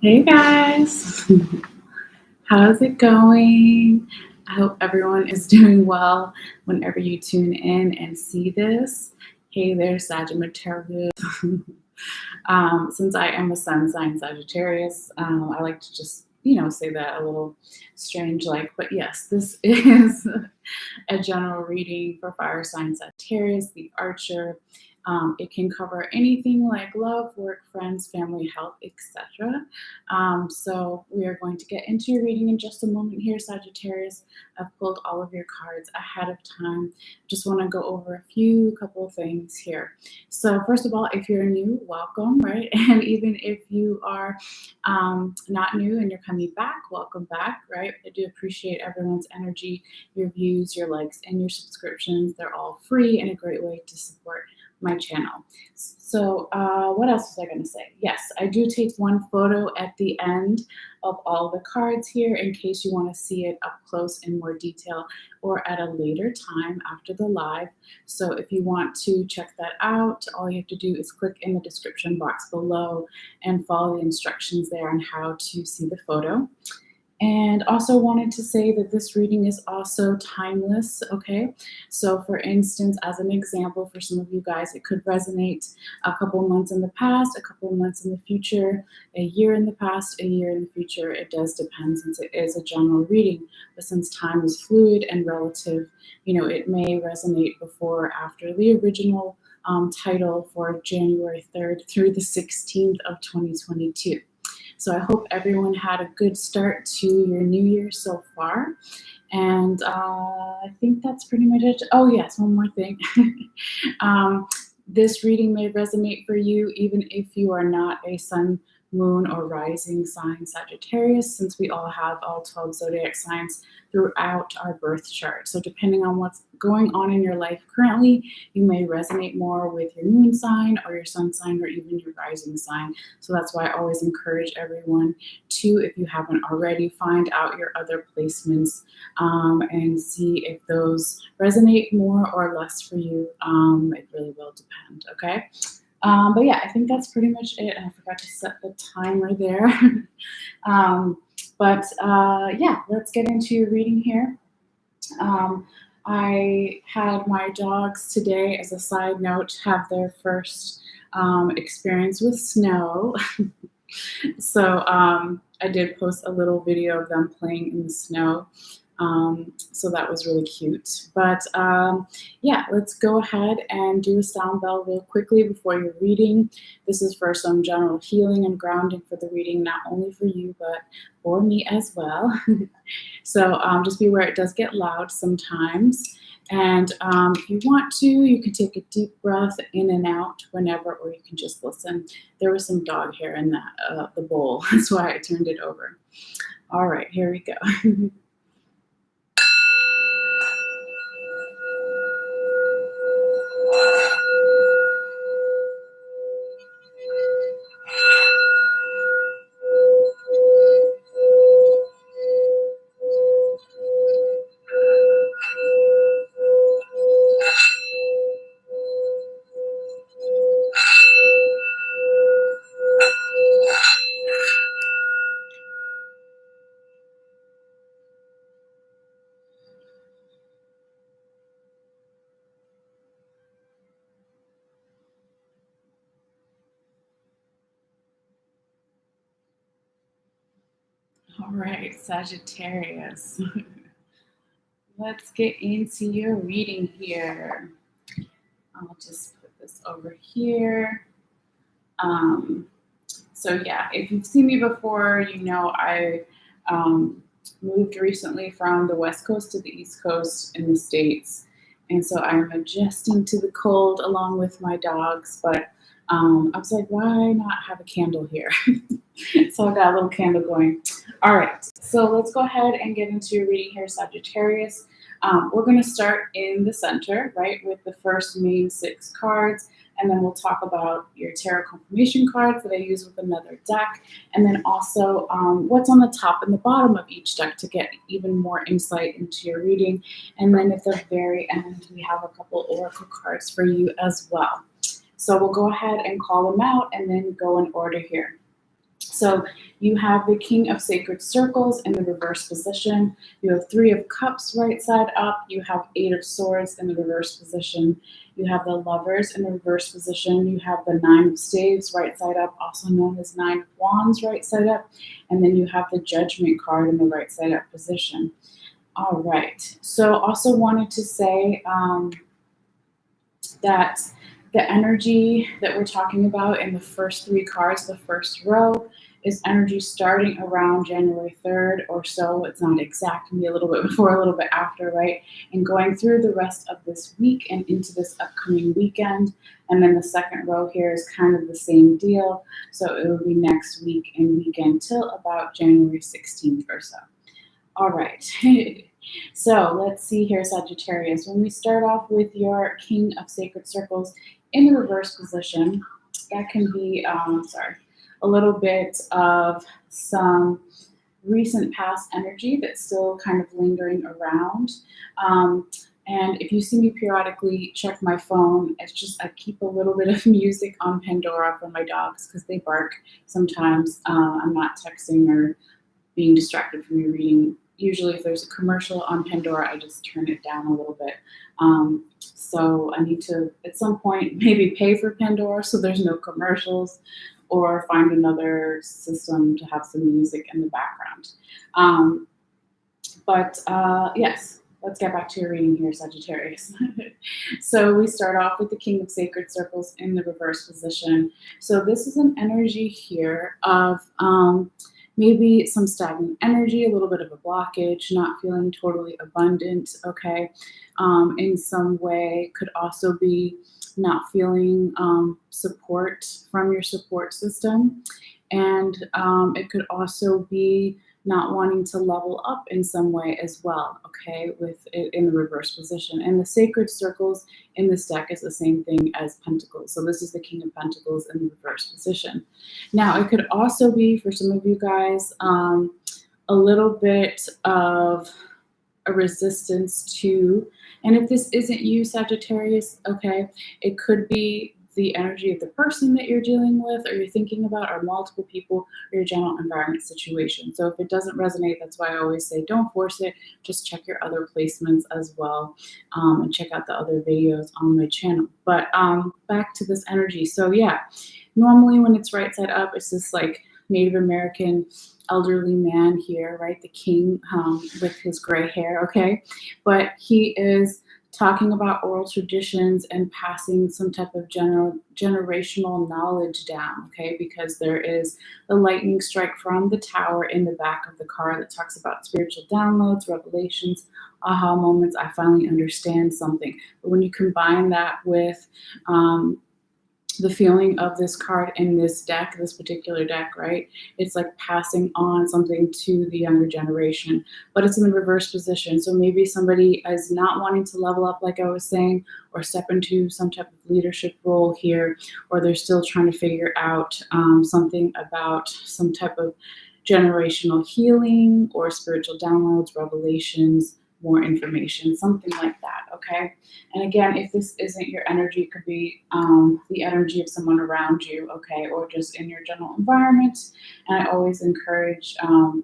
Hey guys, how's it going? I hope everyone is doing well whenever you tune in and see this. Hey there, Sagittarius. Since I am a sun sign Sagittarius, I like to just, say that a little strange like, but yes, this is a general reading for fire sign Sagittarius, the archer. It can cover anything like love, work, friends, family, health, etc. So we are going to get into your reading in just a moment here, Sagittarius. I've pulled all of your cards ahead of time. Just want to go over a couple of things here. So first of all, if you're new, welcome, right? And even if you are not new and you're coming back, welcome back, right? I do appreciate everyone's energy, your views, your likes, and your subscriptions. They're all free and a great way to support my channel. So what else was I going to say? Yes, I do take one photo at the end of all the cards here in case you want to see it up close in more detail or at a later time after the live. So if you want to check that out, all you have to do is click in the description box below and follow the instructions there on how to see the photo. And also wanted to say that this reading is also timeless, okay? So for instance, as an example, for some of you guys, it could resonate a couple months in the past, a couple of months in the future, a year in the past, a year in the future. It does depend since it is a general reading, but since time is fluid and relative, it may resonate before or after the original title for January 3rd through the 16th of 2022. So I hope everyone had a good start to your new year so far. And I think that's pretty much it. Oh, yes, one more thing. This reading may resonate for you even if you are not a sun, moon, or rising sign Sagittarius, since we all have all 12 zodiac signs throughout our birth chart. So depending on what's going on in your life currently, you may resonate more with your moon sign or your sun sign or even your rising sign. So that's why I always encourage everyone to, if you haven't already, find out your other placements and see if those resonate more or less for you. It really will depend, okay? But yeah, I think that's pretty much it. And I forgot to set the timer there. Yeah, let's get into your reading here. I had my dogs today, as a side note, have their first experience with snow. So I did post a little video of them playing in the snow. So that was really cute. But yeah, let's go ahead and do a sound bell real quickly before your reading. This is for some general healing and grounding for the reading, not only for you, but for me as well. So just be aware it does get loud sometimes. And if you want to, you can take a deep breath in and out whenever, or you can just listen. There was some dog hair in that the bowl. That's why I turned it over. All right, here we go. All right, Sagittarius. Let's get into your reading here. I'll just put this over here. So yeah, if you've seen me before, you know I moved recently from the West Coast to the East Coast in the States. And so I'm adjusting to the cold along with my dogs, but I was like, why not have a candle here? So I got a little candle going. All right, so let's go ahead and get into your reading here, Sagittarius. We're going to start in the center, right, with the first main 6 cards, and then we'll talk about your tarot confirmation cards that I use with another deck, and then also what's on the top and the bottom of each deck to get even more insight into your reading. And then at the very end, we have a couple oracle cards for you as well. So we'll go ahead and call them out and then go in order here. So you have the King of Sacred Circles in the reverse position. You have Three of Cups right side up. You have Eight of Swords in the reverse position. You have the Lovers in the reverse position. You have the Nine of Staves right side up, also known as Nine of Wands right side up. And then you have the Judgment card in the right side up position. All right. So also wanted to say that the energy that we're talking about in the first three cards, the first row, is energy starting around January 3rd or so. It's not exact, it can be a little bit before, a little bit after, right? And going through the rest of this week and into this upcoming weekend. And then the second row here is kind of the same deal. So it will be next week and weekend till about January 16th or so. All right. So let's see here, Sagittarius. When we start off with your King of Sacred Circles in the reverse position, that can be, a little bit of some recent past energy that's still kind of lingering around. And if you see me periodically check my phone, it's just I keep a little bit of music on Pandora for my dogs because they bark sometimes. I'm not texting or being distracted from your reading. Usually if there's a commercial on Pandora, I just turn it down a little bit. So I need to, at some point, maybe pay for Pandora so there's no commercials, or find another system to have some music in the background. Yes, let's get back to your reading here, Sagittarius. So we start off with the King of Sacred Circles in the reverse position. So this is an energy here of maybe some stagnant energy, a little bit of a blockage, not feeling totally abundant, okay? In some way, could also be not feeling support from your support system. And it could also be not wanting to level up in some way as well, okay, with it in the reverse position. And the Sacred Circles in this deck is the same thing as Pentacles. So this is the King of Pentacles in the reverse position. Now, it could also be, for some of you guys, a little bit of a resistance to, and if this isn't you, Sagittarius, okay, it could be the energy of the person that you're dealing with or you're thinking about, or multiple people, or your general environment situation. So if it doesn't resonate, that's why I always say don't force it. Just check your other placements as well, and check out the other videos on my channel. But back to this energy. So yeah, normally when it's right side up, it's this like Native American elderly man here, right? The king with his gray hair, okay? But he is talking about oral traditions and passing some type of generational knowledge down, okay? Because there is the lightning strike from the tower in the back of the card that talks about spiritual downloads, revelations, aha moments, I finally understand something. But when you combine that with the feeling of this card in this deck, this particular deck, right? It's like passing on something to the younger generation, but it's in the reverse position. So maybe somebody is not wanting to level up, like I was saying, or step into some type of leadership role here, or they're still trying to figure out something about some type of generational healing or spiritual downloads, revelations, more information, something like that, okay? And again, if this isn't your energy, it could be the energy of someone around you, okay, or just in your general environment. And I always encourage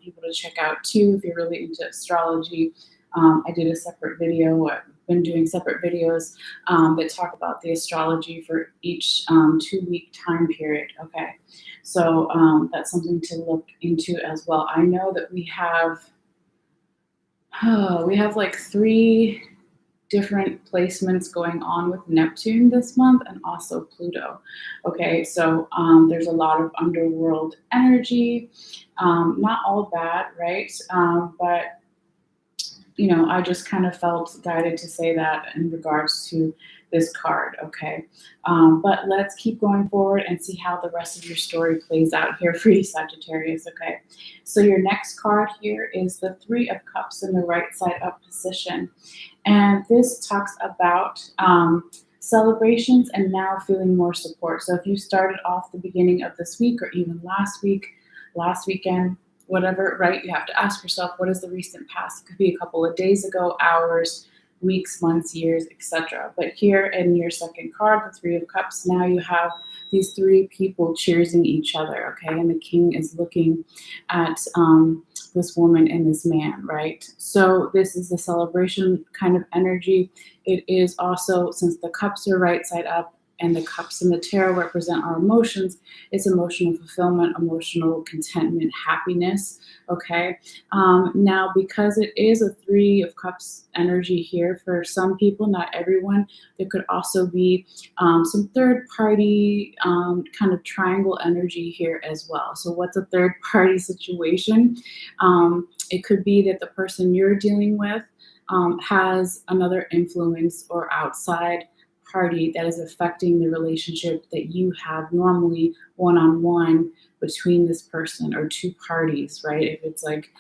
people to check out too, if you're really into astrology. I did a separate video, I've been doing separate videos that talk about the astrology for each 2-week time period, okay? So that's something to look into as well. I know that we have like 3 different placements going on with Neptune this month and also Pluto. Okay, so there's a lot of underworld energy, not all bad, right? But you know, I just kind of felt guided to say that in regards to this card, okay? But let's keep going forward and see how the rest of your story plays out here for you, Sagittarius, okay? So your next card here is the Three of Cups in the right side up position. And this talks about celebrations and now feeling more support. So if you started off the beginning of this week or even last week, last weekend, whatever, right? You have to ask yourself, what is the recent past? It could be a couple of days ago, hours, weeks, months, years, etc. But here in your second card, the Three of Cups, now you have these three people cheersing each other, okay? And the king is looking at this woman and this man, right? So this is a celebration kind of energy. It is also, since the cups are right side up and the cups in the tarot represent our emotions, it's emotional fulfillment, emotional contentment, happiness, okay? Now, because it is a Three of Cups energy here, for some people, not everyone, there could also be some third party kind of triangle energy here as well. So what's a third party situation? It could be that the person you're dealing with has another influence or outside party that is affecting the relationship that you have normally one-on-one between this person or two parties, right? If it's like,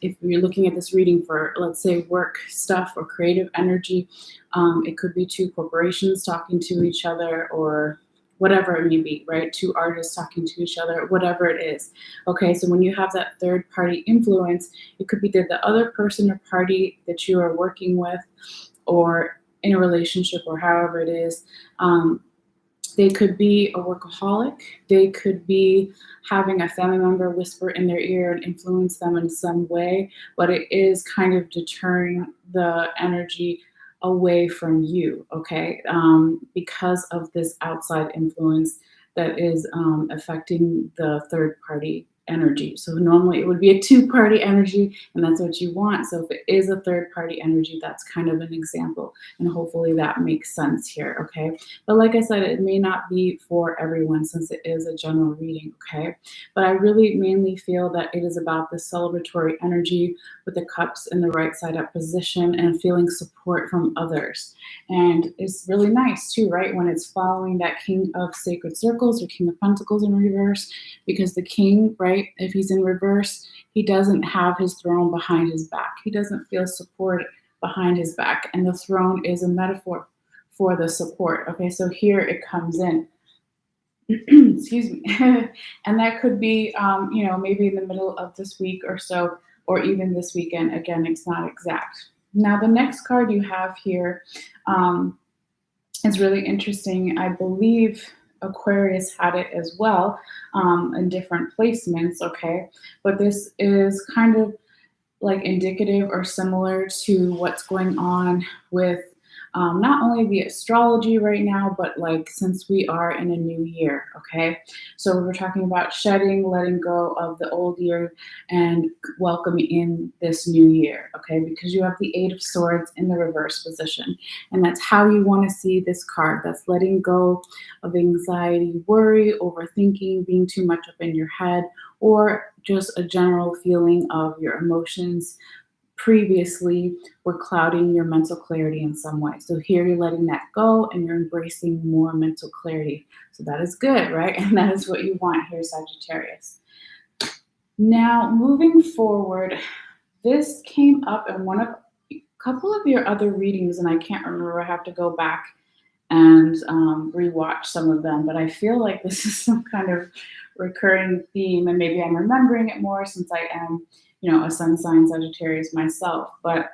if you're looking at this reading for, let's say, work stuff or creative energy, it could be two corporations talking to each other, or whatever it may be, right? Two artists talking to each other, whatever it is. Okay, so when you have that third party influence, it could be that the other person or party that you are working with or in a relationship or however it is, they could be a workaholic. They could be having a family member whisper in their ear and influence them in some way, but it is kind of deterring the energy away from you, okay? Because of this outside influence that is affecting the third party energy. So normally it would be a two-party energy, and that's what you want. So if it is a third-party energy, that's kind of an example, and hopefully that makes sense here, okay? But like I said, it may not be for everyone since it is a general reading, okay? But I really mainly feel that it is about the celebratory energy with the cups in the right side up position and feeling support from others. And it's really nice too, right? When it's following that King of Sacred Circles or King of Pentacles in reverse, because the king, right, if he's in reverse, he doesn't have his throne behind his back. He doesn't feel support behind his back. And the throne is a metaphor for the support. Okay, so here it comes in. Excuse me. And that could be, maybe in the middle of this week or so, or even this weekend. Again, it's not exact. Now, the next card you have here is really interesting. I believe Aquarius had it as well in different placements, okay? But this is kind of like indicative or similar to what's going on with not only the astrology right now, but like since we are in a new year, okay? So we're talking about shedding, letting go of the old year and welcoming in this new year, okay? Because you have the Eight of Swords in the reverse position. And that's how you want to see this card. That's letting go of anxiety, worry, overthinking, being too much up in your head, or just a general feeling of your emotions previously were clouding your mental clarity in some way. So here you're letting that go and you're embracing more mental clarity. So that is good, right? And that is what you want here, Sagittarius. Now, moving forward, this came up in a couple of your other readings, and I can't remember. I have to go back and rewatch some of them, but I feel like this is some kind of recurring theme, and maybe I'm remembering it more since I am, a sun sign Sagittarius myself. But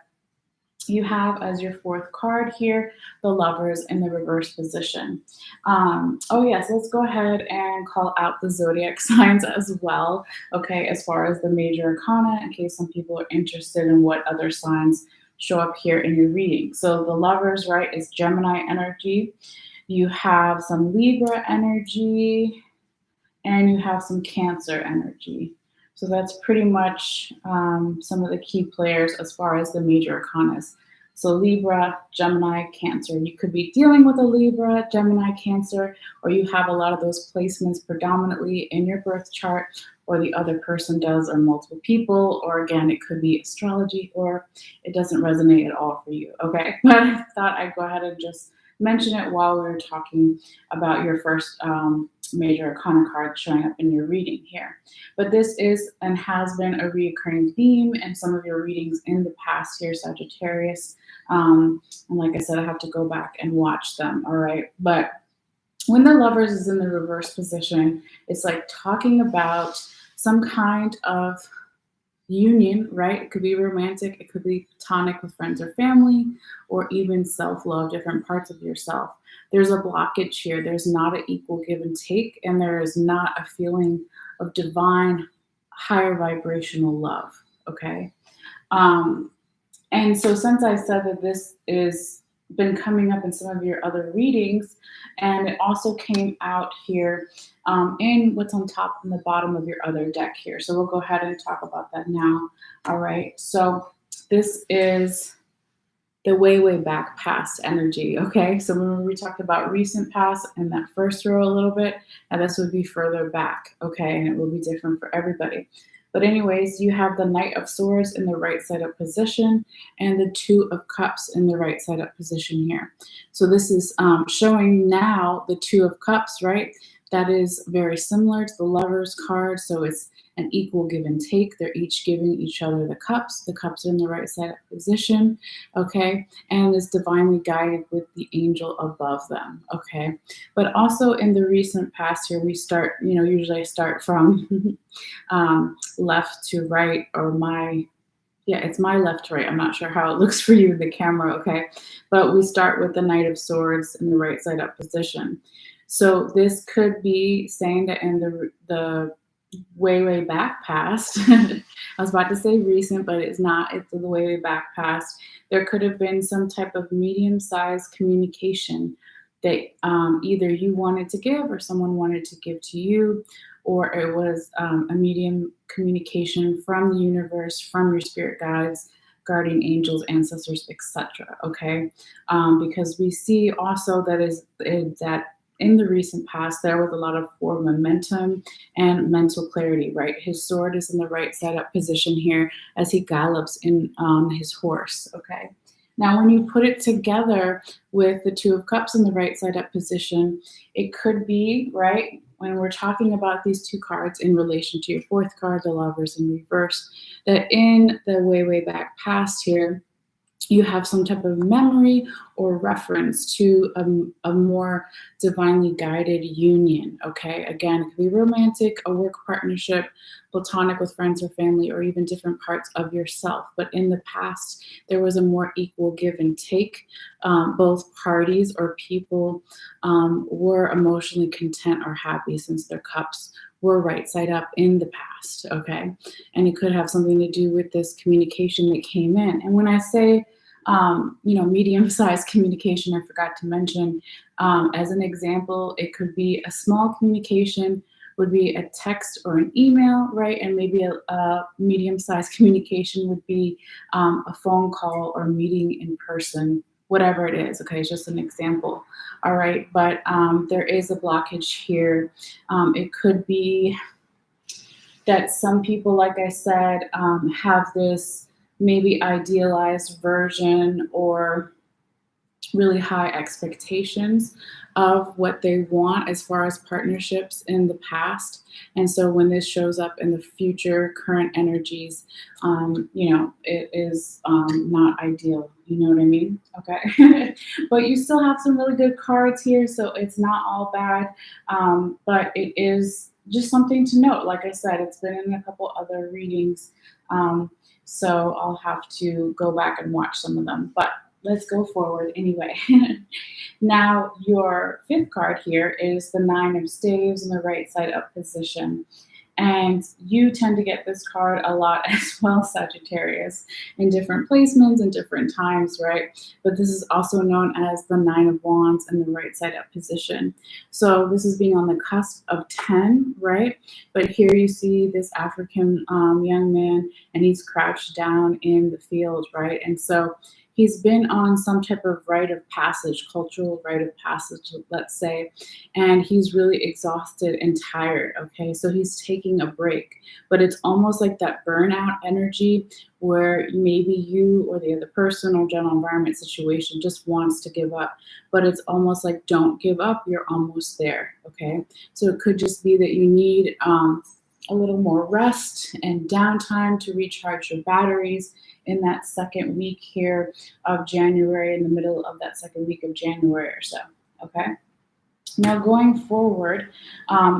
you have as your fourth card here, the Lovers in the reverse position. Yes, let's go ahead and call out the zodiac signs as well, okay, as far as the major arcana, in case some people are interested in what other signs show up here in your reading. So the Lovers, right, is Gemini energy. You have some Libra energy, and you have some Cancer energy. So that's pretty much some of the key players as far as the major arcanas. So Libra, Gemini, Cancer. You could be dealing with a Libra, Gemini, Cancer, or you have a lot of those placements predominantly in your birth chart, or the other person does, or multiple people, or again, it could be astrology, or it doesn't resonate at all for you, okay? But I thought I'd go ahead and just mention it while we were talking about your first major arcana card showing up in your reading here. But this is and has been a recurring theme in some of your readings in the past here, Sagittarius. And like I said, I have to go back and watch them, all right? But when the Lovers is in the reverse position, it's like talking about some kind of union, right? It could be romantic, it could be platonic with friends or family, or even self love, different parts of yourself. There's a blockage here. There's not an equal give and take, and there is not a feeling of divine, higher vibrational love. Okay. Um, and so, since I said that this is been coming up in some of your other readings, and it also came out here in what's on top and the bottom of your other deck here. So we'll go ahead and talk about that now. All right. So this is the way, way back past energy. Okay. So when we talked about recent past and that first row a little bit, and this would be further back. Okay. And it will be different for everybody. But anyways, you have the Knight of Swords in the right side up position and the Two of Cups in the right side up position here. So this is showing now the Two of Cups, right? That is very similar to the Lover's card. So it's an equal give and take. They're each giving each other the cups. The cups are in the right side up position, okay? And is divinely guided with the angel above them, okay? But also in the recent past here, we start, usually I start from left to right, or it's my left to right. I'm not sure how it looks for you in the camera, okay? But we start with the Knight of Swords in the right side up position. So this could be saying that in the way, way back past, I was about to say recent, but it's not, it's the way, way back past. There could have been some type of medium-sized communication that either you wanted to give or someone wanted to give to you, or it was a medium communication from the universe, from your spirit guides, guardian angels, ancestors, etc. Okay, because we see also that in the recent past there was a lot of forward momentum and mental clarity. Right, his sword is in the right side up position here as he gallops in his horse. Okay. Now, when you put it together with the Two of Cups in the right side up position, it could be, right, when we're talking about these two cards in relation to your fourth card, the Lovers in reverse, that in the way, way back past here, you have some type of memory or reference to a more divinely guided union, okay? Again, it could be romantic, a work partnership, platonic with friends or family, or even different parts of yourself. But in the past, there was a more equal give and take. Both parties or people were emotionally content or happy since their cups were right side up in the past, okay? And it could have something to do with this communication that came in. And when I say, medium-sized communication, I forgot to mention, as an example, it could be a small communication, would be a text or an email, right? And maybe a medium-sized communication would be a phone call or meeting in person, whatever it is, okay? It's just an example, all right? But there is a blockage here. It could be that some people, like I said, have this maybe idealized version or really high expectations of what they want as far as partnerships in the past. And so when this shows up in the future, current energies, it is not ideal. You know what I mean? Okay. But you still have some really good cards here, so it's not all bad. But it is just something to note. Like I said, it's been in a couple other readings. So I'll have to go back and watch some of them. But let's go forward anyway. Now, your fifth card here is the Nine of Staves in the right side up position. And you tend to get this card a lot as well, Sagittarius, in different placements and different times, right? But this is also known as the Nine of Wands in the right side up position. So this is being on the cusp of 10, right? But here you see this African young man, and he's crouched down in the field, right? And so he's been on some type of rite of passage, cultural rite of passage, let's say, and he's really exhausted and tired, okay? So he's taking a break, but it's almost like that burnout energy where maybe you or the other person or general environment situation just wants to give up, but it's almost like don't give up, you're almost there, okay? So it could just be that you need a little more rest and downtime to recharge your batteries in that second week here of January, in the middle of that second week of January or so, okay? Now, going forward,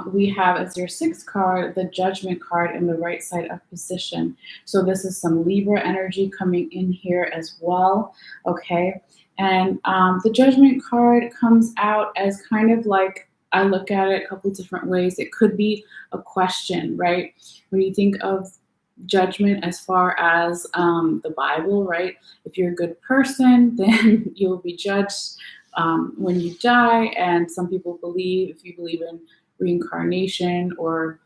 we have as your sixth card the Judgment card in the right side up position. So this is some Libra energy coming in here as well. Okay, and the Judgment card comes out as kind of like, I look at it a couple different ways. It could be a question, right? When you think of judgment as far as the Bible, right? If you're a good person, then you'll be judged when you die. And some people believe, if you believe in reincarnation or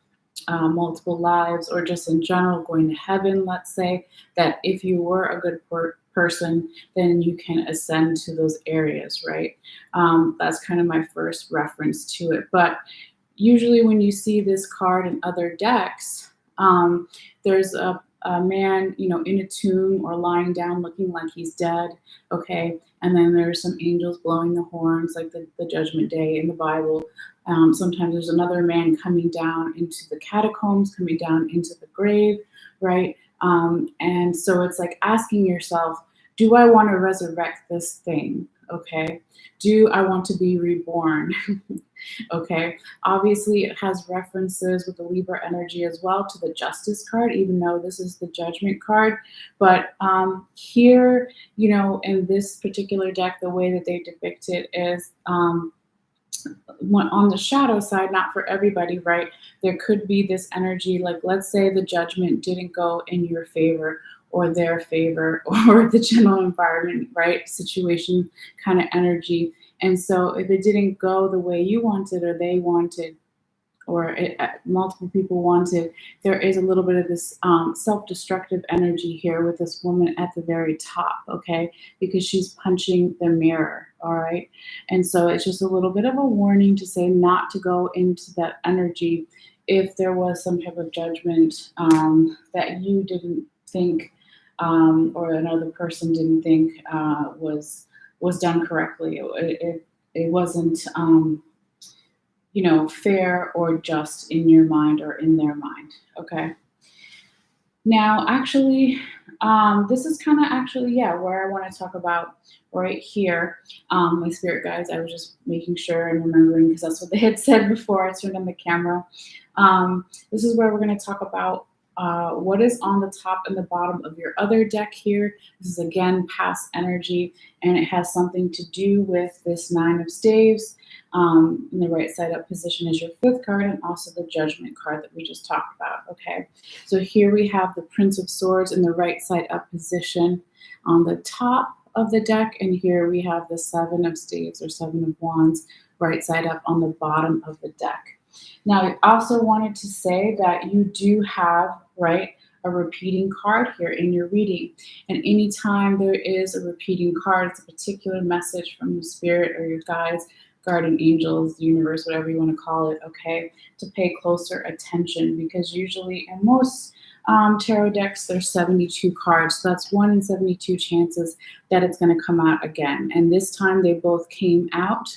multiple lives, or just in general going to heaven, let's say, that if you were a good person, then you can ascend to those areas, right? That's kind of my first reference to it. But usually when you see this card in other decks, there's a man, in a tomb or lying down looking like he's dead, okay? And then there's some angels blowing the horns, like the Judgment Day in the Bible. Sometimes there's another man coming down into the catacombs, coming down into the grave, right? And so it's like asking yourself, do I want to resurrect this thing? Okay. Do I want to be reborn? Okay. Obviously, it has references with the Libra energy as well to the Justice card, even though this is the Judgment card. But here, in this particular deck, the way that they depict it is on the shadow side, not for everybody, right? There could be this energy, like let's say the judgment didn't go in your favor or their favor or the general environment, right? Situation kind of energy. And so if it didn't go the way you wanted or they wanted, or multiple people wanted, there is a little bit of this self-destructive energy here with this woman at the very top, okay? Because she's punching the mirror, all right? And so it's just a little bit of a warning to say not to go into that energy if there was some type of judgment that you didn't think or another person didn't think was done correctly. It wasn't fair or just in your mind or in their mind. Okay. Now, actually, this is kind of where I want to talk about right here. My spirit guides, I was just making sure and remembering because that's what they had said before I turned on the camera. This is where we're going to talk about what is on the top and the bottom of your other deck here. This is again past energy, and it has something to do with this Nine of Staves. In the right side up position is your fifth card, and also the Judgment card that we just talked about. Okay, so here we have the Prince of Swords in the right side up position on the top of the deck, and here we have the Seven of Staves or Seven of Wands right side up on the bottom of the deck. Now, I also wanted to say that you do have, right, a repeating card here in your reading. And anytime there is a repeating card, it's a particular message from your spirit or your guides, guardian angels, the universe, whatever you want to call it, okay, to pay closer attention, because usually in most tarot decks, there's 72 cards. So that's 1 in 72 chances that it's going to come out again. And this time they both came out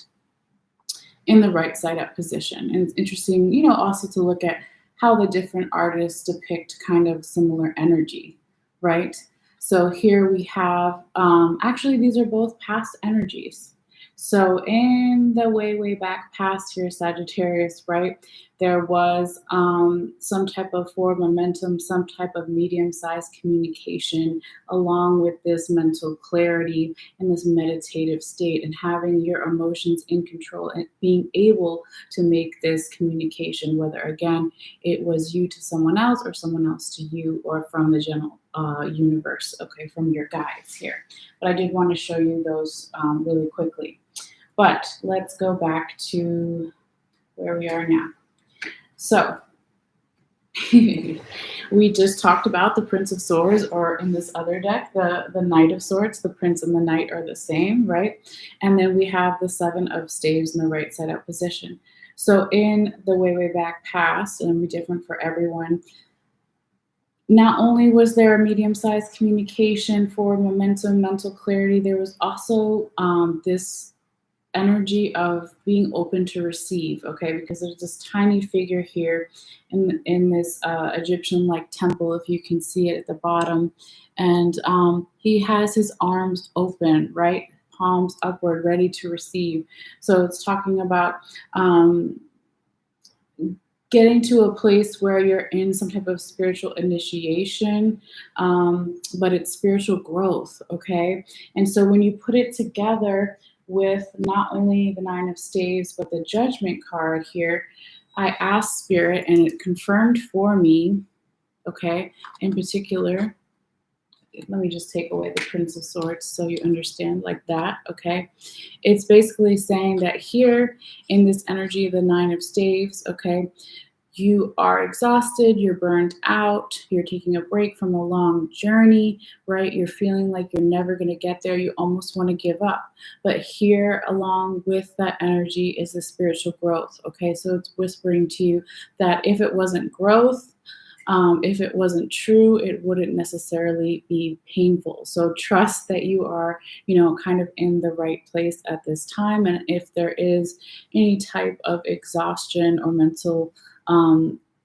in the right side up position. And it's interesting, also to look at how the different artists depict kind of similar energy, right? So here we have, actually, these are both past energies. So in the way back past here, Sagittarius, right, there was some type of forward momentum, some type of medium-sized communication, along with this mental clarity and this meditative state, and having your emotions in control and being able to make this communication, whether, again, it was you to someone else or someone else to you, or from the general universe, okay, from your guides here. But I did want to show you those really quickly. But let's go back to where we are now. So we just talked about the Prince of Swords, or in this other deck, the Knight of Swords. The Prince and the Knight are the same, right? And then we have the Seven of Staves in the right side up position. So in the way back past, and it'll be different for everyone, not only was there a medium-sized communication, forward momentum, mental clarity, there was also this energy of being open to receive, okay? Because there's this tiny figure here in this Egyptian-like temple, if you can see it at the bottom, and he has his arms open, right? palms upward, ready to receive. So it's talking about um, getting to a place where you're in some type of spiritual initiation, but it's spiritual growth, okay? And so when you put it together with not only the Nine of Staves, but the Judgment card here, I asked Spirit and it confirmed for me, okay, in particular. Let me just take away the Prince of Swords so you understand, like that, okay? It's basically saying that here in this energy, the Nine of Staves, okay, you are exhausted, you're burned out, you're taking a break from a long journey, right? You're feeling like you're never going to get there. You almost want to give up. But here, along with that energy, is the spiritual growth, okay? So it's whispering to you that if it wasn't growth, if it wasn't true, it wouldn't necessarily be painful. So trust that you are, kind of in the right place at this time. And if there is any type of exhaustion or mental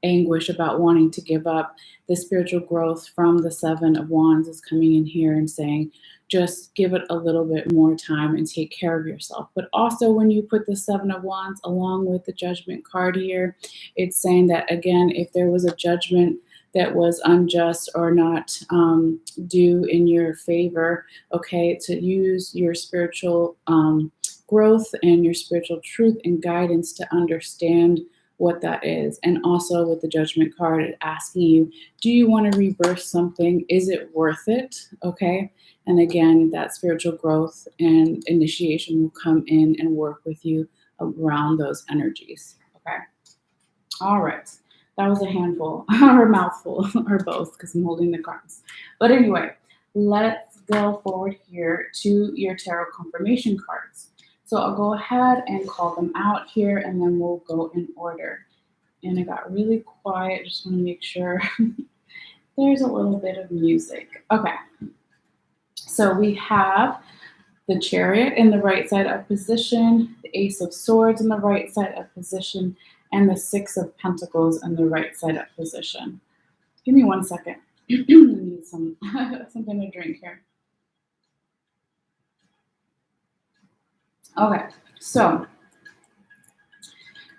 anguish about wanting to give up, the spiritual growth from the Seven of Wands is coming in here and saying, just give it a little bit more time and take care of yourself. But also, when you put the Seven of Wands along with the Judgment card here, it's saying that, again, if there was a judgment that was unjust or not due in your favor, okay, to use your spiritual growth and your spiritual truth and guidance to understand what that is. And also with the Judgment card, asking you, do you want to rebirth something? Is it worth it? Okay. And again, that spiritual growth and initiation will come in and work with you around those energies. Okay. All right. That was a handful or a mouthful or both because I'm holding the cards. But anyway, let's go forward here to your tarot confirmation cards. So I'll go ahead and call them out here and then we'll go in order. And it got really quiet. Just want to make sure there's a little bit of music. Okay. So we have the Chariot in the right side up position, the Ace of Swords in the right side up position, and the Six of Pentacles in the right side up position. Give me 1 second. I need something to drink here. Okay, so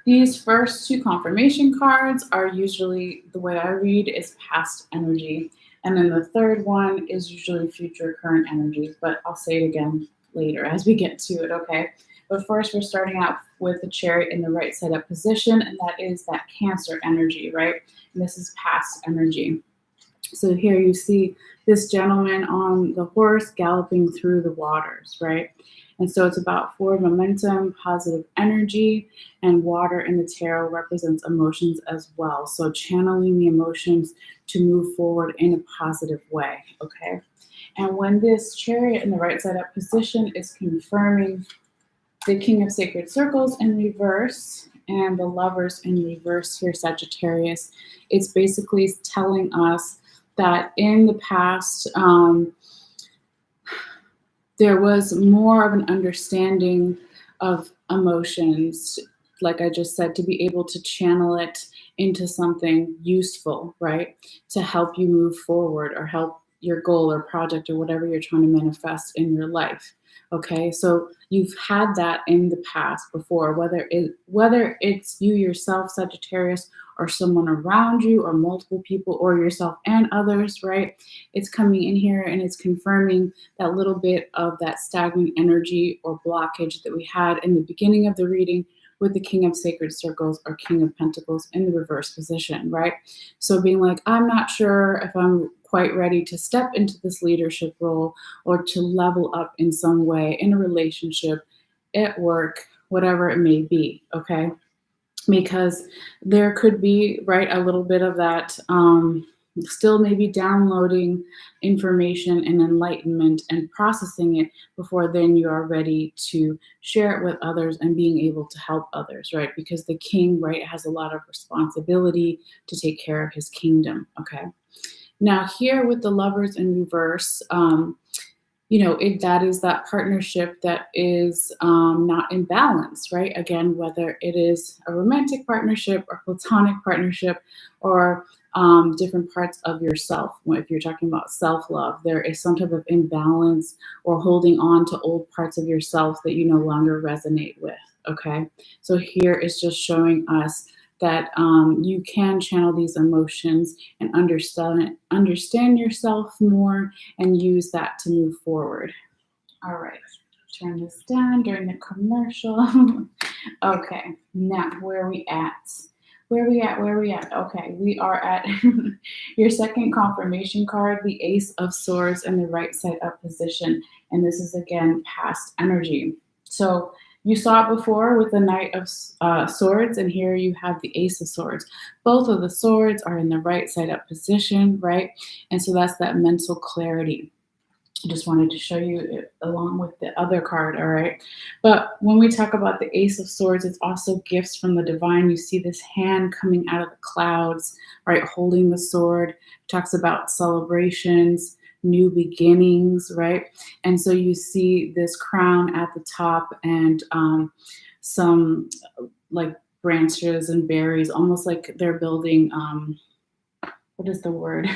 these first two confirmation cards are usually, the way I read, is past energy. And then the third one is usually future current energies, but I'll say it again later as we get to it, okay? But first, we're starting out with the Chariot in the right side up position, and that is that Cancer energy, right? And this is past energy. So here you see this gentleman on the horse galloping through the waters, right? And so it's about forward momentum, positive energy, and water in the tarot represents emotions as well. So channeling the emotions to move forward in a positive way, okay? And when this Chariot in the right side up position is confirming the King of Sacred Circles in reverse and the Lovers in reverse here, Sagittarius, it's basically telling us that in the past, there was more of an understanding of emotions, like I just said, to be able to channel it into something useful, right? To help you move forward or help your goal or project or whatever you're trying to manifest in your life. Okay, so you've had that in the past before, whether it's you yourself, Sagittarius, or someone around you, or multiple people, or yourself and others, right? It's coming in here and it's confirming that little bit of that stagnant energy or blockage that we had in the beginning of the reading with the King of Sacred Circles or King of Pentacles in the reverse position, right? So being like, I'm not sure if I'm quite ready to step into this leadership role or to level up in some way in a relationship, at work, whatever it may be, okay? Because there could be, right, a little bit of that still maybe downloading information and enlightenment and processing it before then you are ready to share it with others and being able to help others, right? Because the king, right, has a lot of responsibility to take care of his kingdom, okay? Now here with the Lovers in reverse, that is that partnership that is not in balance, right? Again, whether it is a romantic partnership or platonic partnership or different parts of yourself. If you're talking about self-love, there is some type of imbalance or holding on to old parts of yourself that you no longer resonate with. Okay, so here is just showing us that you can channel these emotions and understand yourself more and use that to move forward. All right, turn this down during the commercial. Okay, now where are we at? Where are we at? Where are we at? Okay, we are at your second confirmation card, the Ace of Swords in the right side up position. And this is again past energy. So you saw it before with the Knight of Swords, and here you have the Ace of Swords. Both of the swords are in the right side up position, right? And so that's that mental clarity. I just wanted to show you it along with the other card, all right? But when we talk about the Ace of Swords, it's also gifts from the divine. You see this hand coming out of the clouds, right, holding the sword. It talks about celebrations, new beginnings, right? And so you see this crown at the top and some like branches and berries, almost like they're building, what is the word?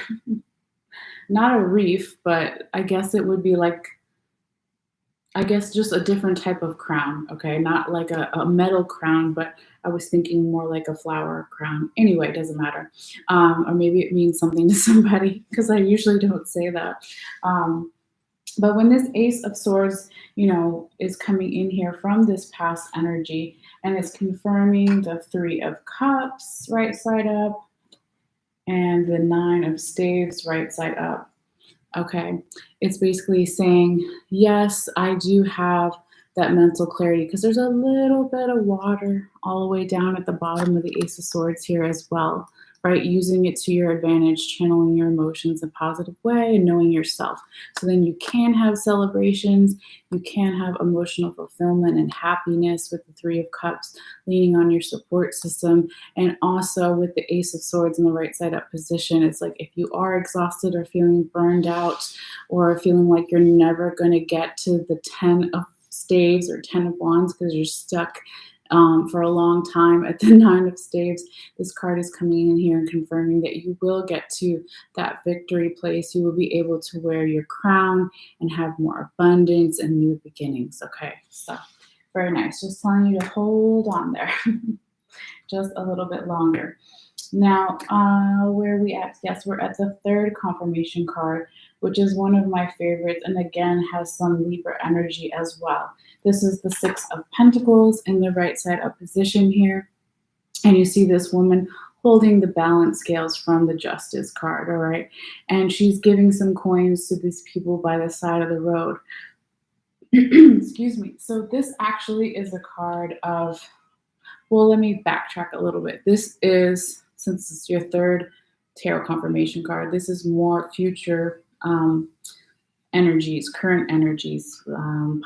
Not a reef, but I guess it would be like, I guess just a different type of crown, okay? Not like a metal crown, but I was thinking more like a flower crown. Anyway, it doesn't matter. Or maybe it means something to somebody because I usually don't say that. But when this Ace of Swords, is coming in here from this past energy and it's confirming the Three of Cups, right side up, and the Nine of Staves, right side up. Okay, it's basically saying, yes, I do have that mental clarity because there's a little bit of water all the way down at the bottom of the Ace of Swords here as well, right? Using it to your advantage, channeling your emotions in a positive way and knowing yourself. So then you can have celebrations, you can have emotional fulfillment and happiness with the Three of Cups, leaning on your support system. And also with the Ace of Swords in the right side up position, it's like if you are exhausted or feeling burned out or feeling like you're never going to get to the 10 of Staves or 10 of Wands because you're stuck for a long time at the Nine of Staves, this card is coming in here and confirming that you will get to that victory place. You will be able to wear your crown and have more abundance and new beginnings. Okay, so very nice. Just telling you to hold on there just a little bit longer. Now, where are we at? Yes, we're at the third confirmation card, which is one of my favorites, and again has some Libra energy as well. This is the Six of Pentacles in the right side up position here. And you see this woman holding the balance scales from the Justice card, all right? And she's giving some coins to these people by the side of the road. Excuse me. So this actually is a card of, well, let me backtrack a little bit. This is, since it's your third tarot confirmation card, this is more future energies, current energies,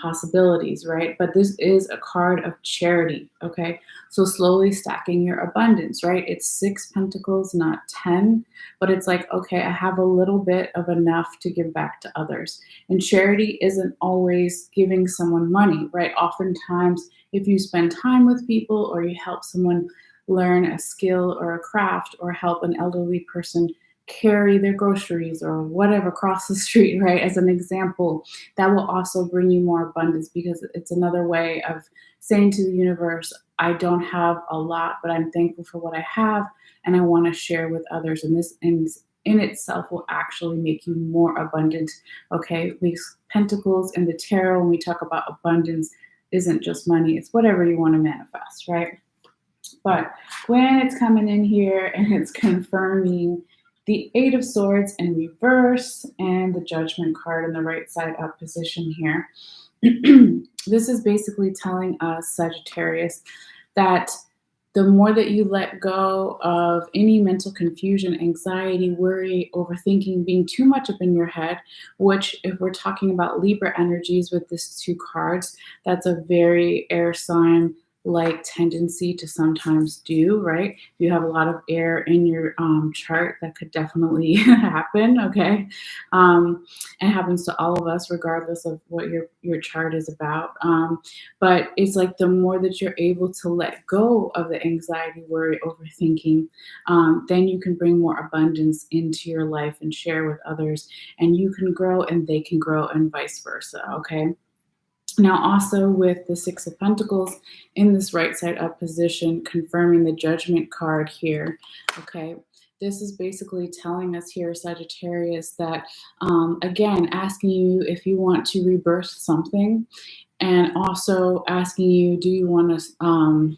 possibilities, right? But this is a card of charity, okay? So slowly stacking your abundance, right? It's 6 pentacles, not 10, but it's like, okay, I have a little bit of enough to give back to others. And charity isn't always giving someone money, right? Oftentimes, if you spend time with people or you help someone learn a skill or a craft or help an elderly person carry their groceries or whatever across the street, right? As an example, that will also bring you more abundance because it's another way of saying to the universe, I don't have a lot, but I'm thankful for what I have and I want to share with others. And this in itself will actually make you more abundant, okay? These pentacles in the tarot, when we talk about abundance, isn't just money, it's whatever you want to manifest, right? But when it's coming in here and it's confirming the Eight of Swords in reverse and the Judgment card in the right side up position here, this is basically telling us, Sagittarius, that the more that you let go of any mental confusion, anxiety, worry, overthinking, being too much up in your head, which if we're talking about Libra energies with these two cards, that's a very air sign, like tendency to sometimes do, right? If you have a lot of air in your chart, that could definitely happen, okay? And it happens to all of us, regardless of what your chart is about. But it's like the more that you're able to let go of the anxiety, worry, overthinking, then you can bring more abundance into your life and share with others, and you can grow and they can grow, and vice versa, okay? Now, also with the Six of Pentacles in this right side up position, confirming the Judgment card here, okay? This is basically telling us here, Sagittarius, that again, asking you if you want to rebirth something, and also asking you, do you want to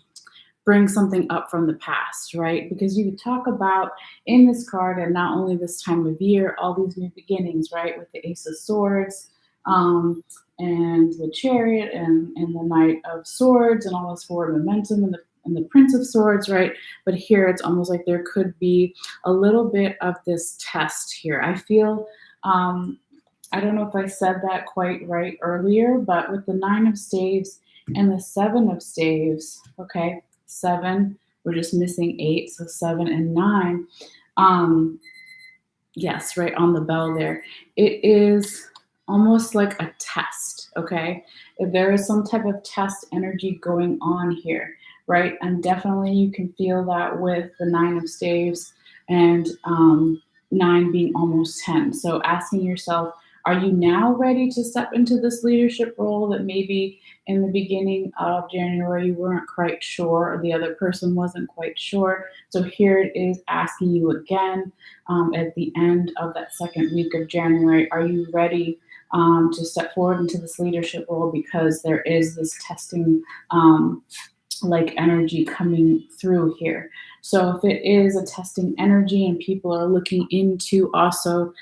bring something up from the past, right? Because you talk about in this card, and not only this time of year, all these new beginnings, right? With the Ace of Swords, and the Chariot, and the Knight of Swords, and all this forward momentum, and the Prince of Swords, right? But here it's almost like there could be a little bit of this test here. I feel, I don't know if I said that quite right earlier, but with the Nine of Staves and the Seven of Staves, okay, 7, we're just missing 8, so 7 and 9. Yes, right on the bell there. It is almost like a test, okay? If there is some type of test energy going on here, right? And definitely you can feel that with the Nine of Staves, and 9 being almost 10. So asking yourself, are you now ready to step into this leadership role that maybe in the beginning of January you weren't quite sure, or the other person wasn't quite sure? So here it is asking you again, at the end of that second week of January, are you ready to step forward into this leadership role? Because there is this testing like energy coming through here. So if it is a testing energy and people are looking into also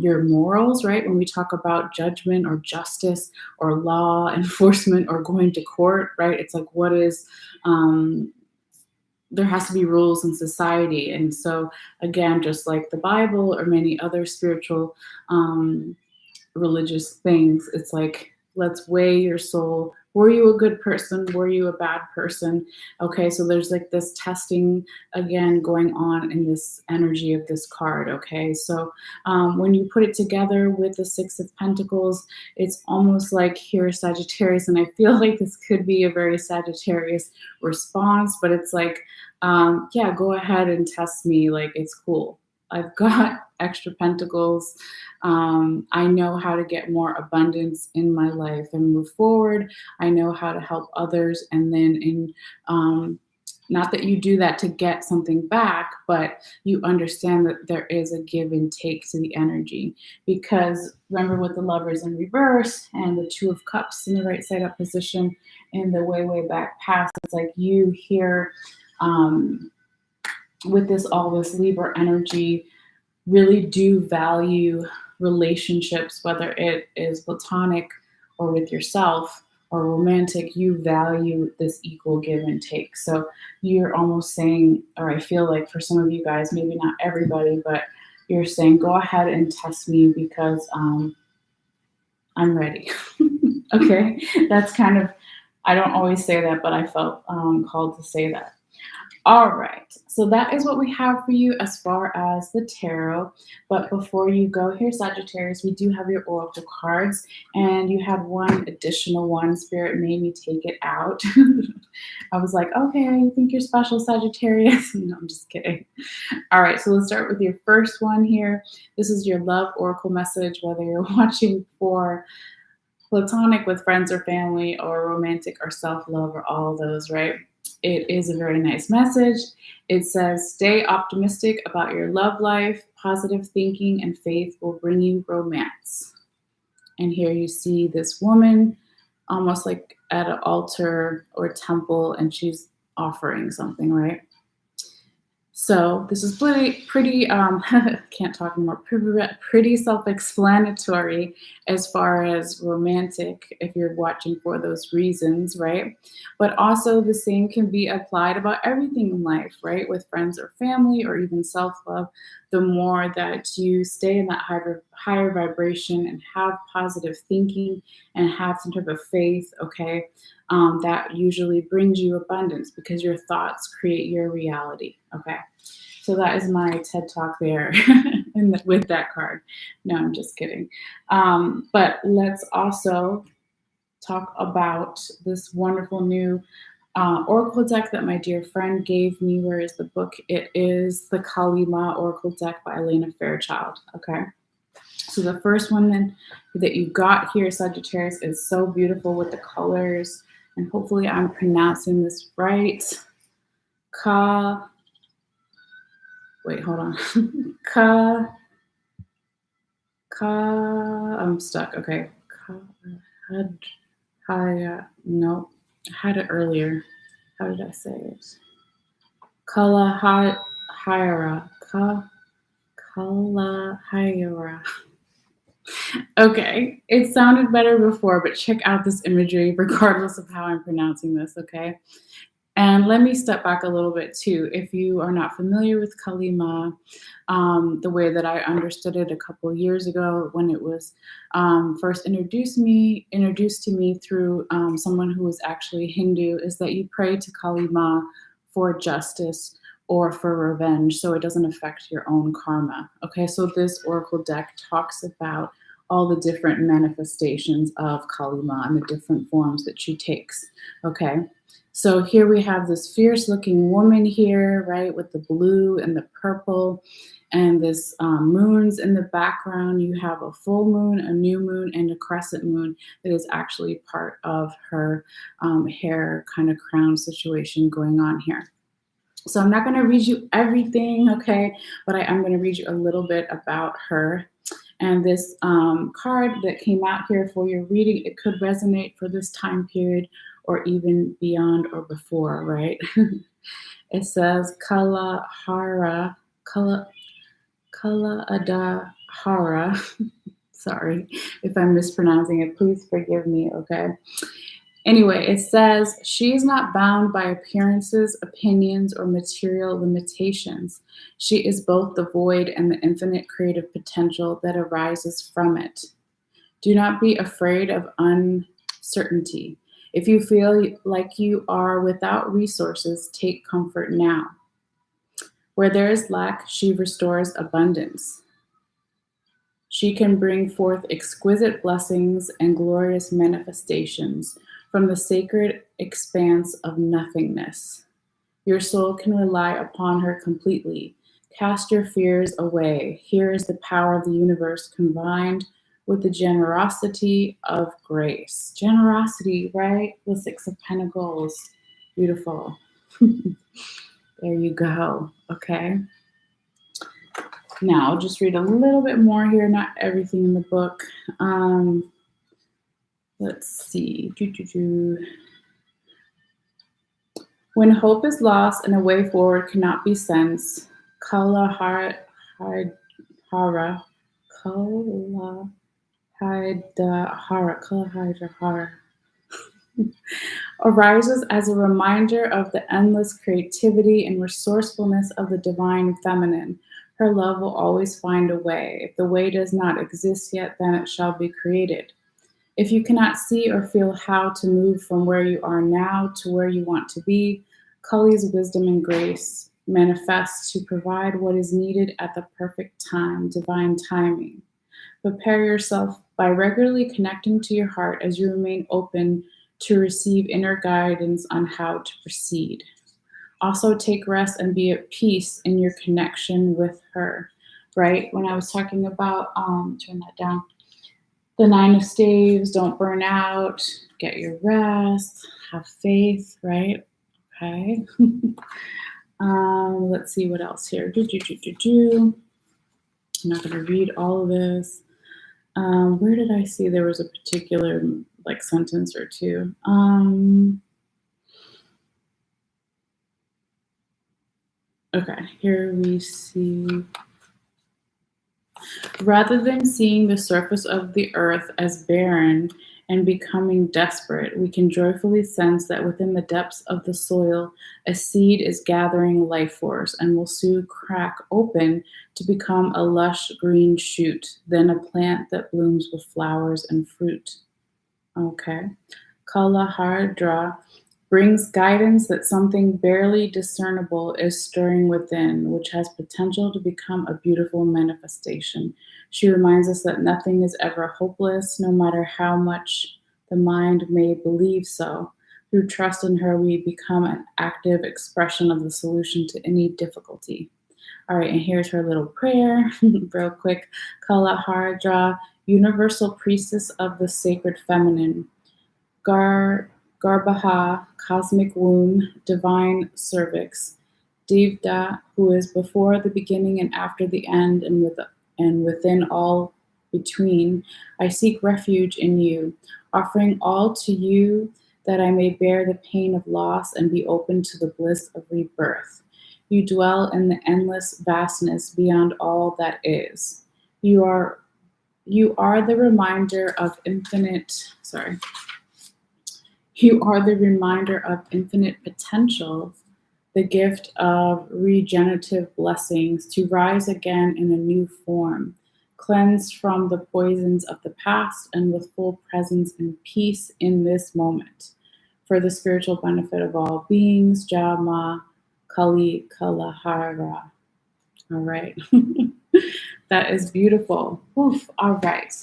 your morals, right? When we talk about judgment or justice or law enforcement or going to court, right? It's like, what is, there has to be rules in society. And so again, just like the Bible or many other spiritual religious things, it's like, let's weigh your soul. Were you a good person? Were you a bad person? Okay, so there's like this testing again going on in this energy of this card. Okay, so when you put it together with the Six of Pentacles, it's almost like here, Sagittarius, and I feel like this could be a very Sagittarius response, but it's like, yeah, go ahead and test me. Like, it's cool. I've got extra pentacles. I know how to get more abundance in my life and move forward. I know how to help others. And then not that you do that to get something back, but you understand that there is a give and take to the energy. Because remember, with the Lovers in reverse and the Two of Cups in the right side up position in the way, way back past, it's like you here, with this, all this Libra energy, really do value relationships, whether it is platonic or with yourself or romantic. You value this equal give and take. So you're almost saying, or I feel like for some of you guys, maybe not everybody, but you're saying, go ahead and test me because I'm ready. Okay, that's kind of, I don't always say that, but I felt called to say that. All right, so that is what we have for you as far as the tarot. But before you go here, Sagittarius, we do have your oracle cards, and you had one additional one. Spirit made me take it out. I was like, okay, you think you're special, Sagittarius? No, I'm just kidding. All right, so let's start with your first one here. This is your love oracle message, whether you're watching for platonic with friends or family, or romantic or self-love, or all of those, right? It is a very nice message. It says, stay optimistic about your love life. Positive thinking and faith will bring you romance. And here you see this woman almost like at an altar or temple, and she's offering something, right? So this is pretty can't talk anymore, pretty self-explanatory as far as romantic, if you're watching for those reasons, right? But also the same can be applied about everything in life, right? With friends or family or even self-love. the more that you stay in that higher vibration and have positive thinking and have some type of faith, okay, that usually brings you abundance because your thoughts create your reality, okay? So that is my TED Talk there with that card. No, I'm just kidding. But let's also talk about this wonderful new oracle deck that my dear friend gave me. Where is the book? It is the Kalima Oracle deck by Elena Fairchild. Okay. So the first one then that you got here, Sagittarius, is so beautiful with the colors. And hopefully I'm pronouncing this right. Wait, hold on. I'm stuck. Okay. No, I had it earlier. How did I say it? Kalahayara. Kalahayara. Okay, it sounded better before, but check out this imagery regardless of how I'm pronouncing this, okay? And let me step back a little bit too. If you are not familiar with Kalima, the way that I understood it a couple of years ago when it was first introduced to me through someone who was actually Hindu, is that you pray to Kalima for justice or for revenge so it doesn't affect your own karma. Okay, so this oracle deck talks about all the different manifestations of Kalima and the different forms that she takes. Okay. So here we have this fierce looking woman here, right, with the blue and the purple and this moons in the background. You have a full moon, a new moon, and a crescent moon that is actually part of her hair kind of crown situation going on here. So I'm not going to read you everything, okay, but I am going to read you a little bit about her. And this card that came out here for your reading, it could resonate for this time period or even beyond or before, right? It says Kalahara, Kalahadahara. Sorry if I'm mispronouncing it. Please forgive me, okay? Anyway, it says, she is not bound by appearances, opinions, or material limitations. She is both the void and the infinite creative potential that arises from it. Do not be afraid of uncertainty. If you feel like you are without resources, take comfort now. Where there is lack, she restores abundance. She can bring forth exquisite blessings and glorious manifestations from the sacred expanse of nothingness. Your soul can rely upon her completely. Cast your fears away. Here is the power of the universe combined with the generosity of grace. Generosity, right? The Six of Pentacles. Beautiful. There you go. Okay. Now, I'll just read a little bit more here, not everything in the book. Let's see. When hope is lost and a way forward cannot be sensed, Kalahayara arises as a reminder of the endless creativity and resourcefulness of the divine feminine. Her love will always find a way. If the way does not exist yet, then it shall be created. If you cannot see or feel how to move from where you are now to where you want to be, Kali's wisdom and grace manifests to provide what is needed at the perfect time, divine timing. Prepare yourself by regularly connecting to your heart as you remain open to receive inner guidance on how to proceed. Also take rest and be at peace in your connection with her, right? When I was talking about, turn that down, the Nine of Staves, don't burn out, get your rest, have faith, right? Okay. Let's see what else here. I'm not going to read all of this. Where did I see there was a particular sentence or two? Okay, here we see, rather than seeing the surface of the earth as barren and becoming desperate, we can joyfully sense that within the depths of the soil, a seed is gathering life force and will soon crack open to become a lush green shoot, then a plant that blooms with flowers and fruit. Okay. Kalahardra brings guidance that something barely discernible is stirring within, which has potential to become a beautiful manifestation. She reminds us that nothing is ever hopeless, no matter how much the mind may believe so. Through trust in her, we become an active expression of the solution to any difficulty. All right, and here's her little prayer, real quick. Kalahardra, universal priestess of the sacred feminine. Garbha, cosmic womb, divine cervix. Devda, who is before the beginning and after the end, and within all between. I seek refuge in you, offering all to you that I may bear the pain of loss and be open to the bliss of rebirth. You dwell in the endless vastness beyond all that is. You are the reminder of You are the reminder of infinite potential, the gift of regenerative blessings to rise again in a new form, cleansed from the poisons of the past and with full presence and peace in this moment. For the spiritual benefit of all beings, Jama Kali Kalahara. All right. That is beautiful. Oof. All right.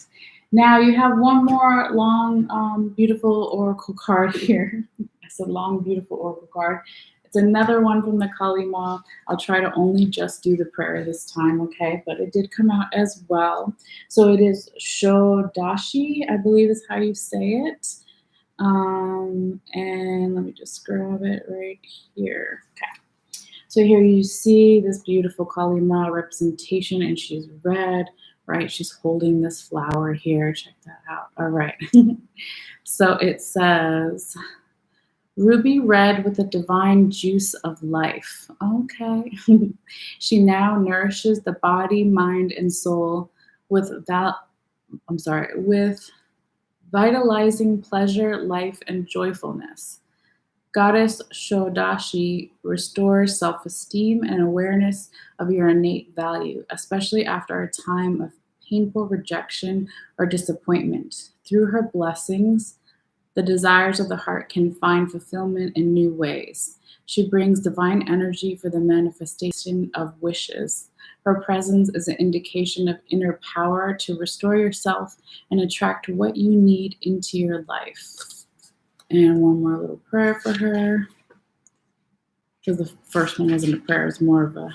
Now you have one more long, beautiful oracle card here. I said long, beautiful oracle card. It's another one from the Kalima. I'll try to only just do the prayer this time, okay? But it did come out as well. So it is Shodashi, I believe is how you say it. And let me just grab it right here. Okay. So here you see this beautiful Kalima representation, and she's red, right? She's holding this flower here. Check that out. All right. So it says, ruby red with the divine juice of life. Okay. She now nourishes the body, mind, and soul with vitalizing pleasure, life, and joyfulness. Goddess Shodashi restores self-esteem and awareness of your innate value, especially after a time of painful rejection or disappointment. Through her blessings, the desires of the heart can find fulfillment in new ways. She brings divine energy for the manifestation of wishes. Her presence is an indication of inner power to restore yourself and attract what you need into your life. And one more little prayer for her. Because the first one wasn't a prayer, it's more of a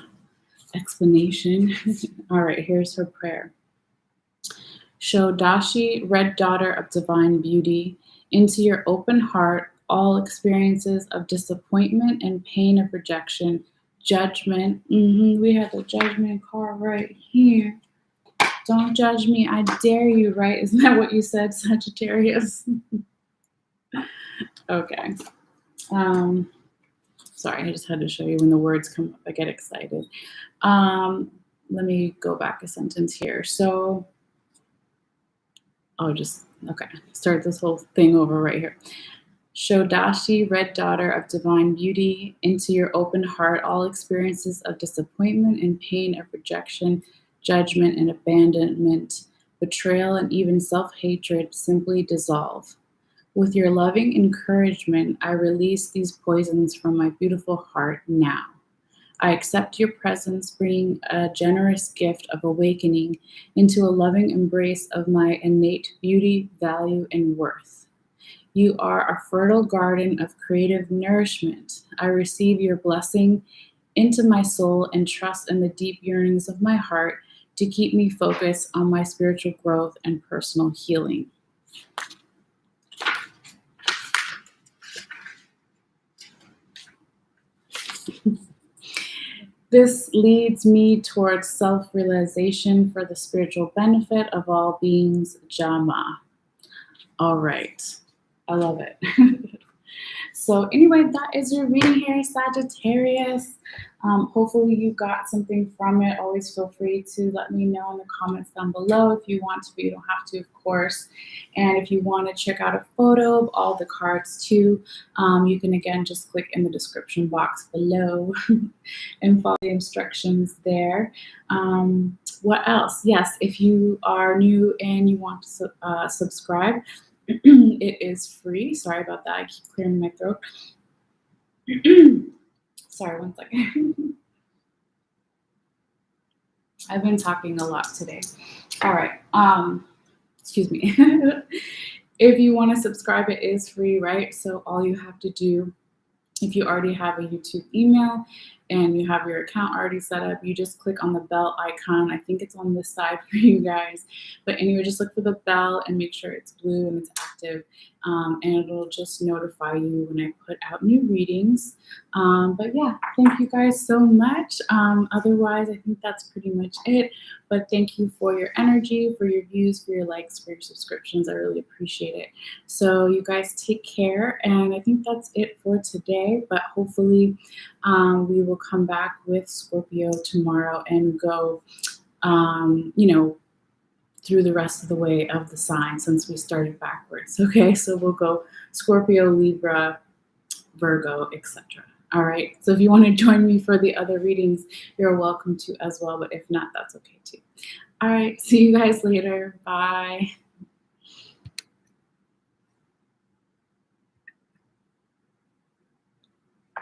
explanation. All right, here's her prayer. Shodashi, red daughter of divine beauty, into your open heart, all experiences of disappointment and pain of rejection, judgment. We have the judgment card right here. Don't judge me, I dare you, right? Isn't that what you said, Sagittarius? Okay. Sorry, I just had to show you when the words come up, I get excited. Let me go back a sentence here. So, start this whole thing over right here. Shodashi, red daughter of divine beauty, into your open heart, all experiences of disappointment and pain of rejection, judgment and abandonment, betrayal, and even self-hatred simply dissolve. With your loving encouragement, I release these poisons from my beautiful heart now. I accept your presence, bringing a generous gift of awakening into a loving embrace of my innate beauty, value, and worth. You are a fertile garden of creative nourishment. I receive your blessing into my soul and trust in the deep yearnings of my heart to keep me focused on my spiritual growth and personal healing. This leads me towards self-realization for the spiritual benefit of all beings, Jama. All right. I love it. So anyway, that is your reading here, Sagittarius. Hopefully you got something from it. Always feel free to let me know in the comments down below if you want to, but you don't have to, of course. And if you want to check out a photo of all the cards too, you can again just click in the description box below and follow the instructions there. What else? Yes, if you are new and you want to subscribe, it is free. Sorry about that. I keep clearing my throat. Sorry, one second. I've been talking a lot today. All right. Excuse me. If you want to subscribe, it is free, right? So all you have to do, if you already have a YouTube email and you have your account already set up, you just click on the bell icon. I think it's on this side for you guys. But anyway, just look for the bell and make sure it's blue and it's active. And it'll just notify you when I put out new readings. But yeah, thank you guys so much. Otherwise, I think that's pretty much it. But thank you for your energy, for your views, for your likes, for your subscriptions. I really appreciate it. So you guys take care. And I think that's it for today. But hopefully we will come back with Scorpio tomorrow and go, through the rest of the way of the sign since we started backwards. Okay, so we'll go Scorpio, Libra, Virgo, etc. All right, so if you want to join me for the other readings, you're welcome to as well, but if not, that's okay too. All right, see you guys later. Bye.